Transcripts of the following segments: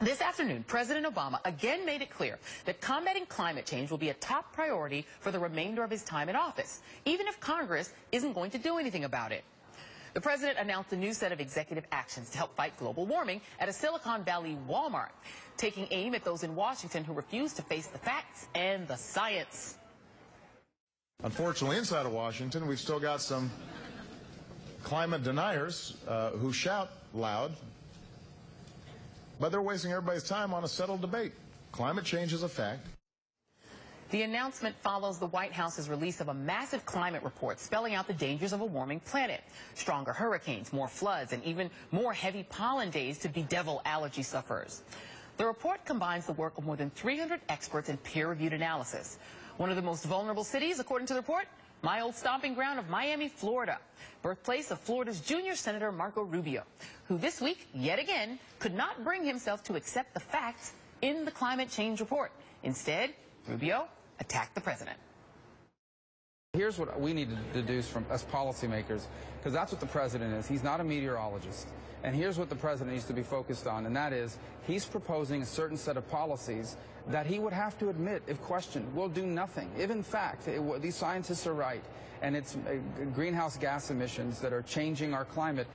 This afternoon, President Obama again made it clear that combating climate change will be a top priority for the remainder of his time in office, even if Congress isn't going to do anything about it. The president announced a new set of executive actions to help fight global warming at a Silicon Valley Walmart, taking aim at those in Washington who refuse to face the facts and the science. Unfortunately, inside of Washington, we've still got some climate deniers who shout loud, but they're wasting everybody's time on a settled debate. Climate change is a fact. The announcement follows the White House's release of a massive climate report spelling out the dangers of a warming planet. Stronger hurricanes, more floods, and even more heavy pollen days to bedevil allergy sufferers. The report combines the work of more than 300 experts in peer-reviewed analysis. One of the most vulnerable cities, according to the report, my old stomping ground of Miami, Florida, birthplace of Florida's junior Senator Marco Rubio, who this week, yet again, could not bring himself to accept the facts in the climate change report. Instead, Rubio attacked the president. Here's what we need to do as policymakers, because that's what the president is. He's not a meteorologist. And here's what the president needs to be focused on, and that is he's proposing a certain set of policies that he would have to admit, if questioned, will do nothing. If, in fact, these scientists are right, and it's greenhouse gas emissions that are changing our climate.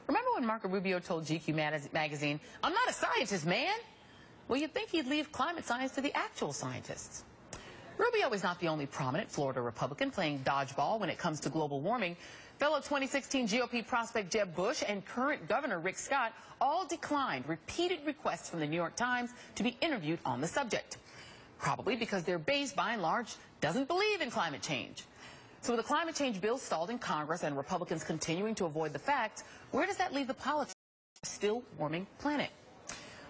Remember when Marco Rubio told GQ magazine, "I'm not a scientist, man"? Well, you'd think he'd leave climate science to the actual scientists. Rubio is not the only prominent Florida Republican playing dodgeball when it comes to global warming. Fellow 2016 GOP prospect Jeb Bush and current Governor Rick Scott all declined repeated requests from the New York Times to be interviewed on the subject. Probably because their base, by and large, doesn't believe in climate change. So with the climate change bill stalled in Congress and Republicans continuing to avoid the facts, where does that leave the politics of a still warming planet?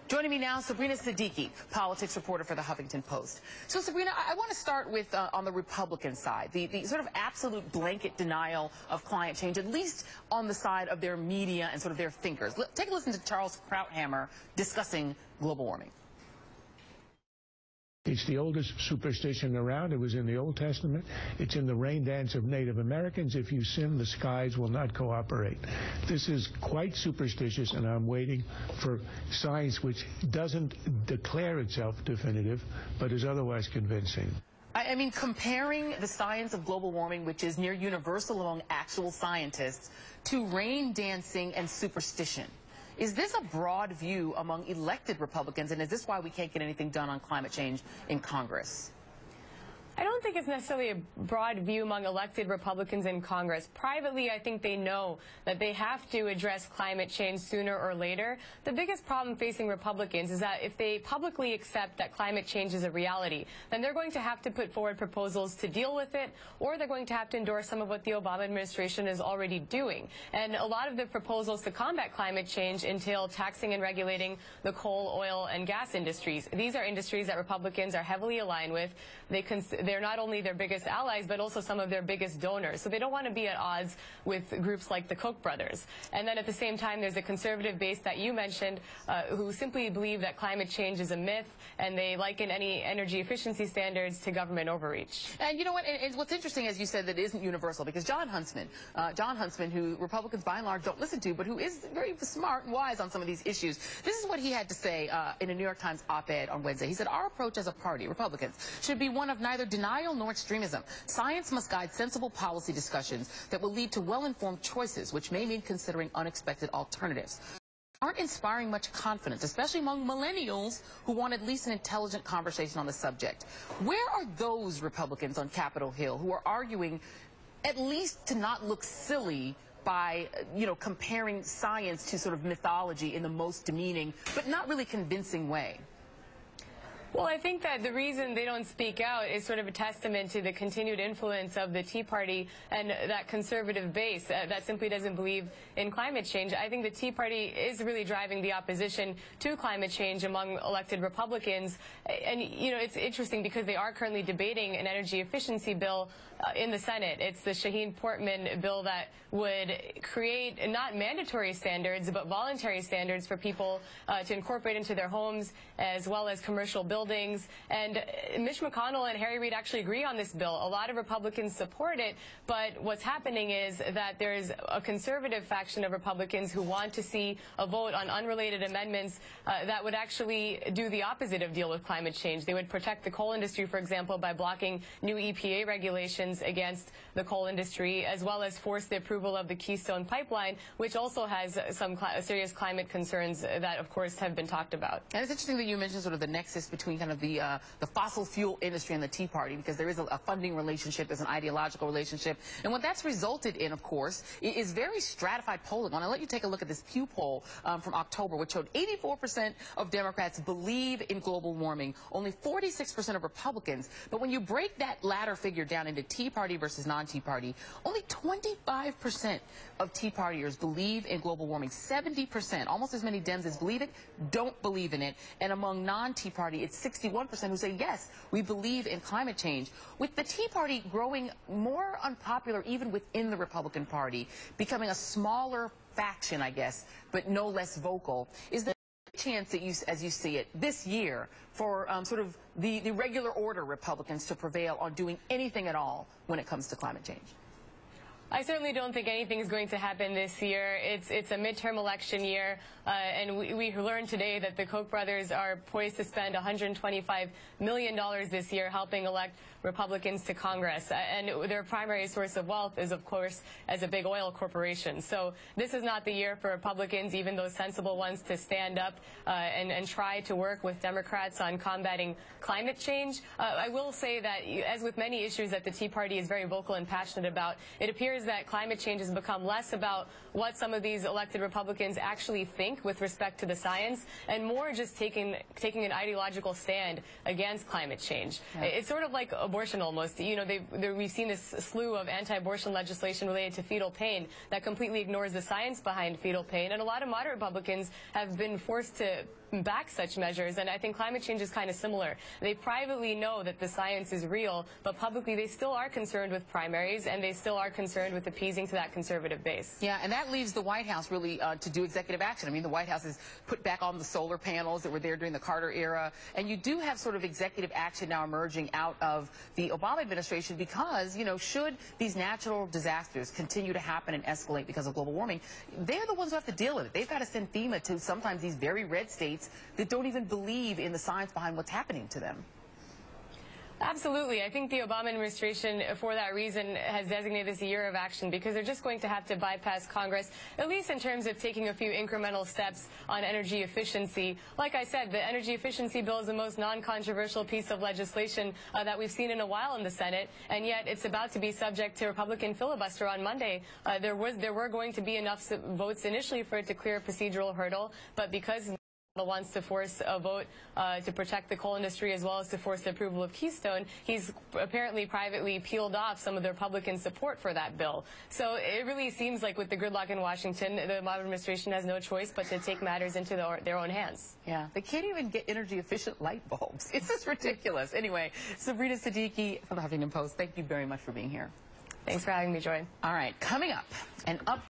Joining me now, Sabrina Siddiqui, politics reporter for the Huffington Post. So, Sabrina, I want to start with on the Republican side, the sort of absolute blanket denial of climate change, at least on the side of their media and sort of their thinkers. Take a listen to Charles Krauthammer discussing global warming. It's the oldest superstition around. It was in the Old Testament. It's in the rain dance of Native Americans. If you sin, the skies will not cooperate. This is quite superstitious, and I'm waiting for science which doesn't declare itself definitive, but is otherwise convincing. I mean, comparing the science of global warming, which is near universal among actual scientists, to rain dancing and superstition. Is this a broad view among elected Republicans, and is this why we can't get anything done on climate change in Congress? I don't think it's necessarily a broad view among elected Republicans in Congress. Privately, I think they know that they have to address climate change sooner or later. The biggest problem facing Republicans is that if they publicly accept that climate change is a reality, then they're going to have to put forward proposals to deal with it, or they're going to have to endorse some of what the Obama administration is already doing. And a lot of the proposals to combat climate change entail taxing and regulating the coal, oil, and gas industries. These are industries that Republicans are heavily aligned with. They're not only their biggest allies, but also some of their biggest donors. So they don't want to be at odds with groups like the Koch brothers. And then at the same time, there's a conservative base that you mentioned who simply believe that climate change is a myth, and they liken any energy efficiency standards to government overreach. And you know what? And what's interesting, as you said, that it isn't universal, because John Huntsman, who Republicans by and large don't listen to, but who is very smart and wise on some of these issues, this is what he had to say in a New York Times op-ed on Wednesday. He said, "Our approach as a party, Republicans, should be one of neither denial nor extremism. Science must guide sensible policy discussions that will lead to well-informed choices, which may mean considering unexpected alternatives." Aren't inspiring much confidence, especially among millennials who want at least an intelligent conversation on the subject. Where are those Republicans on Capitol Hill who are arguing at least to not look silly by, comparing science to sort of mythology in the most demeaning but not really convincing way? Well, I think that the reason they don't speak out is sort of a testament to the continued influence of the Tea Party and that conservative base that simply doesn't believe in climate change. I think the Tea Party is really driving the opposition to climate change among elected Republicans. And, it's interesting because they are currently debating an energy efficiency bill, in the Senate. It's the Shaheen-Portman bill that would create not mandatory standards, but voluntary standards for people to incorporate into their homes as well as commercial buildings. And Mitch McConnell and Harry Reid actually agree on this bill. A lot of Republicans support it, but what's happening is that there's a conservative faction of Republicans who want to see a vote on unrelated amendments that would actually do the opposite of deal with climate change. They would protect the coal industry, for example, by blocking new EPA regulations against the coal industry, as well as force the approval of the Keystone Pipeline, which also has some serious climate concerns that, of course, have been talked about. And it's interesting that you mentioned sort of the nexus between kind of the fossil fuel industry and the Tea Party, because there is a funding relationship, there's an ideological relationship. And what that's resulted in, of course, is very stratified polling. I want to let you take a look at this Pew poll from October, which showed 84% of Democrats believe in global warming, only 46% of Republicans. But when you break that latter figure down into Tea Party versus non-Tea Party, only 25% of Tea Partiers believe in global warming. 70%, almost as many Dems as believe it, don't believe in it. And among non-Tea Party, it's 61% who say, yes, we believe in climate change. With the Tea Party growing more unpopular even within the Republican Party, becoming a smaller faction, I guess, but no less vocal, is there a chance that you, as you see it, this year for sort of the regular order Republicans to prevail on doing anything at all when it comes to climate change? I certainly don't think anything is going to happen this year. It's a midterm election year, and we learned today that the Koch brothers are poised to spend $125 million this year helping elect Republicans to Congress. And their primary source of wealth is, of course, as a big oil corporation. So this is not the year for Republicans, even those sensible ones, to stand up and try to work with Democrats on combating climate change. I will say that, as with many issues that the Tea Party is very vocal and passionate about, it appears that climate change has become less about what some of these elected Republicans actually think with respect to the science, and more just taking an ideological stand against climate change. Yeah. It's sort of like abortion almost. You know, we've seen this slew of anti-abortion legislation related to fetal pain that completely ignores the science behind fetal pain, and a lot of moderate Republicans have been forced to back such measures, and I think climate change is kind of similar. They privately know that the science is real, but publicly they still are concerned with primaries, and they still are concerned with appeasing to that conservative base. Yeah, and that leaves the White House really to do executive action. I mean, the White House has put back on the solar panels that were there during the Carter era, and you do have sort of executive action now emerging out of the Obama administration because, you know, should these natural disasters continue to happen and escalate because of global warming, they're the ones who have to deal with it. They've got to send FEMA to sometimes these very red states that don't even believe in the science behind what's happening to them. Absolutely. I think the Obama administration, for that reason, has designated this a year of action because they're just going to have to bypass Congress, at least in terms of taking a few incremental steps on energy efficiency. Like I said, the energy efficiency bill is the most non-controversial piece of legislation that we've seen in a while in the Senate, and yet it's about to be subject to Republican filibuster on Monday. There were going to be enough votes initially for it to clear a procedural hurdle, but because wants to force a vote to protect the coal industry as well as to force the approval of Keystone, he's apparently privately peeled off some of the Republican support for that bill. So it really seems like with the gridlock in Washington, the Obama administration has no choice but to take matters into their own hands. Yeah, they can't even get energy-efficient light bulbs. It's just ridiculous. Anyway, Sabrina Siddiqui from the Huffington Post, thank you very much for being here. Thanks for having me, Joy. All right, coming up, an up